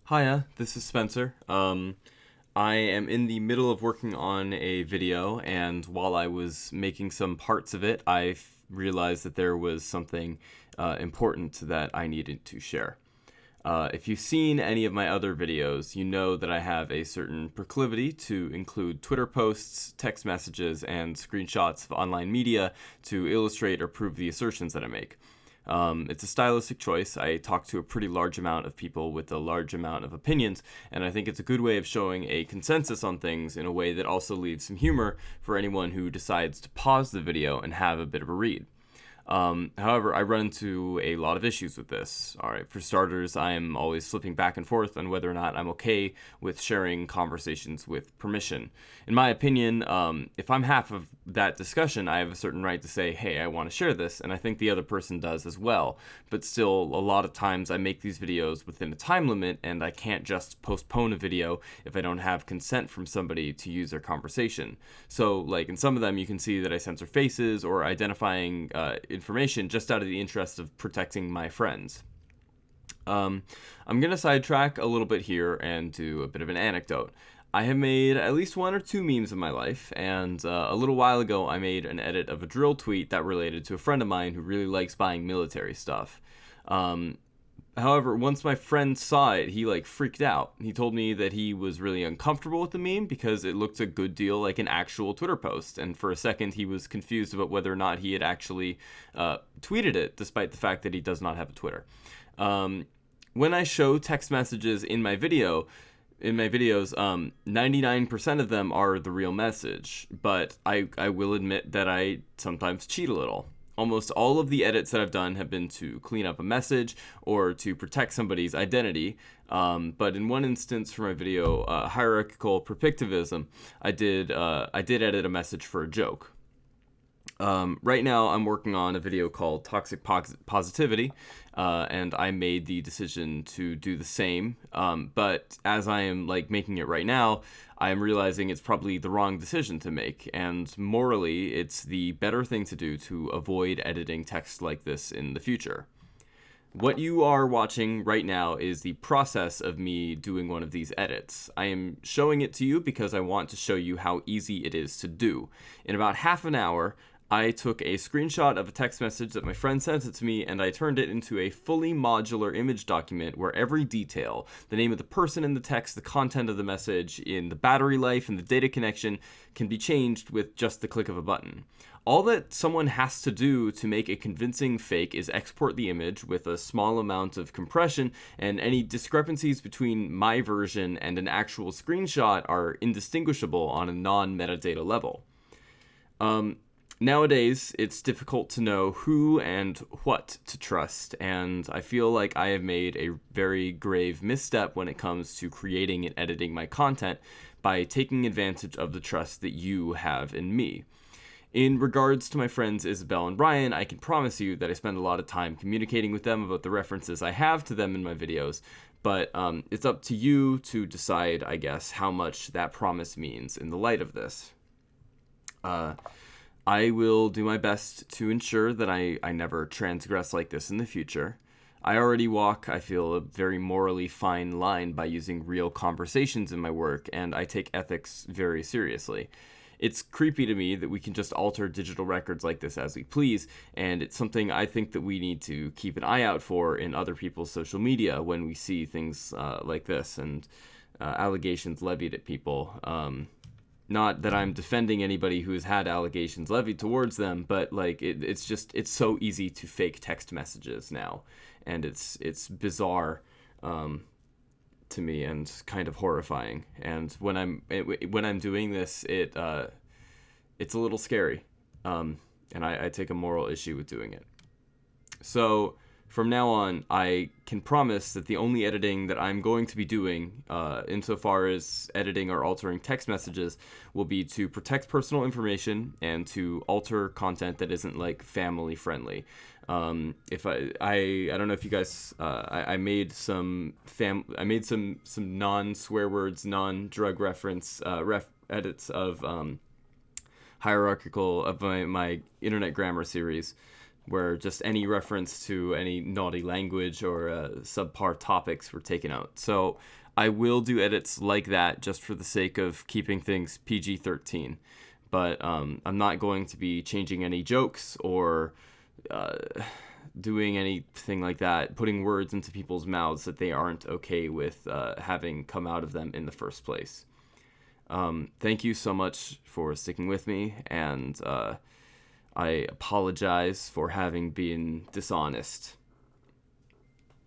Hiya, this is Spencer. I am in the middle of working on a video, and while I was making some parts of it, realized that there was something important that I needed to share. If you've seen any of my other videos, you know that I have a certain proclivity to include Twitter posts, text messages, and screenshots of online media to illustrate or prove the assertions that I make. It's a stylistic choice. I talk to a pretty large amount of people with a large amount of opinions, and I think it's a good way of showing a consensus on things in a way that also leaves some humor for anyone who decides to pause the video and have a bit of a read. However, I run into a lot of issues with this. All right, for starters, I am always flipping back and forth on whether or not I'm okay with sharing conversations with permission. In my opinion, if I'm half of that discussion, I have a certain right to say, hey, I want to share this, and I think the other person does as well. But still, a lot of times I make these videos within a time limit, and I can't just postpone a video if I don't have consent from somebody to use their conversation. So, like in some of them, you can see that I censor faces or identifying information just out of the interest of protecting my friends. I'm going to sidetrack a little bit here and do a bit of an anecdote. I have made at least one or two memes in my life, and a little while ago I made an edit of a drill tweet that related to a friend of mine who really likes buying military stuff. However, once my friend saw it, he freaked out. He told me that he was really uncomfortable with the meme because it looked a good deal like an actual Twitter post, and for a second he was confused about whether or not he had actually tweeted it, despite the fact that he does not have a Twitter. When I show text messages in my videos, 99% of them are the real message, but I will admit that I sometimes cheat a little. Almost all of the edits that I've done have been to clean up a message or to protect somebody's identity. But in one instance for my video, Hierarchical Perspectivism, I did edit a message for a joke. Right now, I'm working on a video called Toxic Positivity, and I made the decision to do the same. But as I am making it right now, I am realizing it's probably the wrong decision to make, and morally, it's the better thing to do to avoid editing text like this in the future. What you are watching right now is the process of me doing one of these edits. I am showing it to you because I want to show you how easy it is to do. In about half an hour, I took a screenshot of a text message that my friend sent it to me, and I turned it into a fully modular image document where every detail, the name of the person in the text, the content of the message, in the battery life, and the data connection, can be changed with just the click of a button. All that someone has to do to make a convincing fake is export the image with a small amount of compression, and any discrepancies between my version and an actual screenshot are indistinguishable on a non-metadata level. Nowadays, it's difficult to know who and what to trust, and I feel like I have made a very grave misstep when it comes to creating and editing my content by taking advantage of the trust that you have in me. In regards to my friends Isabel and Brian, I can promise you that I spend a lot of time communicating with them about the references I have to them in my videos, but it's up to you to decide, I guess, how much that promise means in the light of this. I will do my best to ensure that I never transgress like this in the future. I already walk, I feel, a very morally fine line by using real conversations in my work, and I take ethics very seriously. It's creepy to me that we can just alter digital records like this as we please, and it's something I think that we need to keep an eye out for in other people's social media when we see things like this and allegations levied at people. Not that I'm defending anybody who has had allegations levied towards them, but it's so easy to fake text messages now, and it's bizarre to me and kind of horrifying. And when I'm doing this, it's a little scary, and I take a moral issue with doing it. So from now on, I can promise that the only editing that I'm going to be doing, insofar as editing or altering text messages, will be to protect personal information and to alter content that isn't family friendly. If I don't know if you guys, I made some non swear words, non drug reference edits of hierarchical of my internet grammar series where just any reference to any naughty language or subpar topics were taken out. So I will do edits like that just for the sake of keeping things PG-13. But I'm not going to be changing any jokes or doing anything like that, putting words into people's mouths that they aren't okay with having come out of them in the first place. Thank you so much for sticking with me, and I apologize for having been dishonest.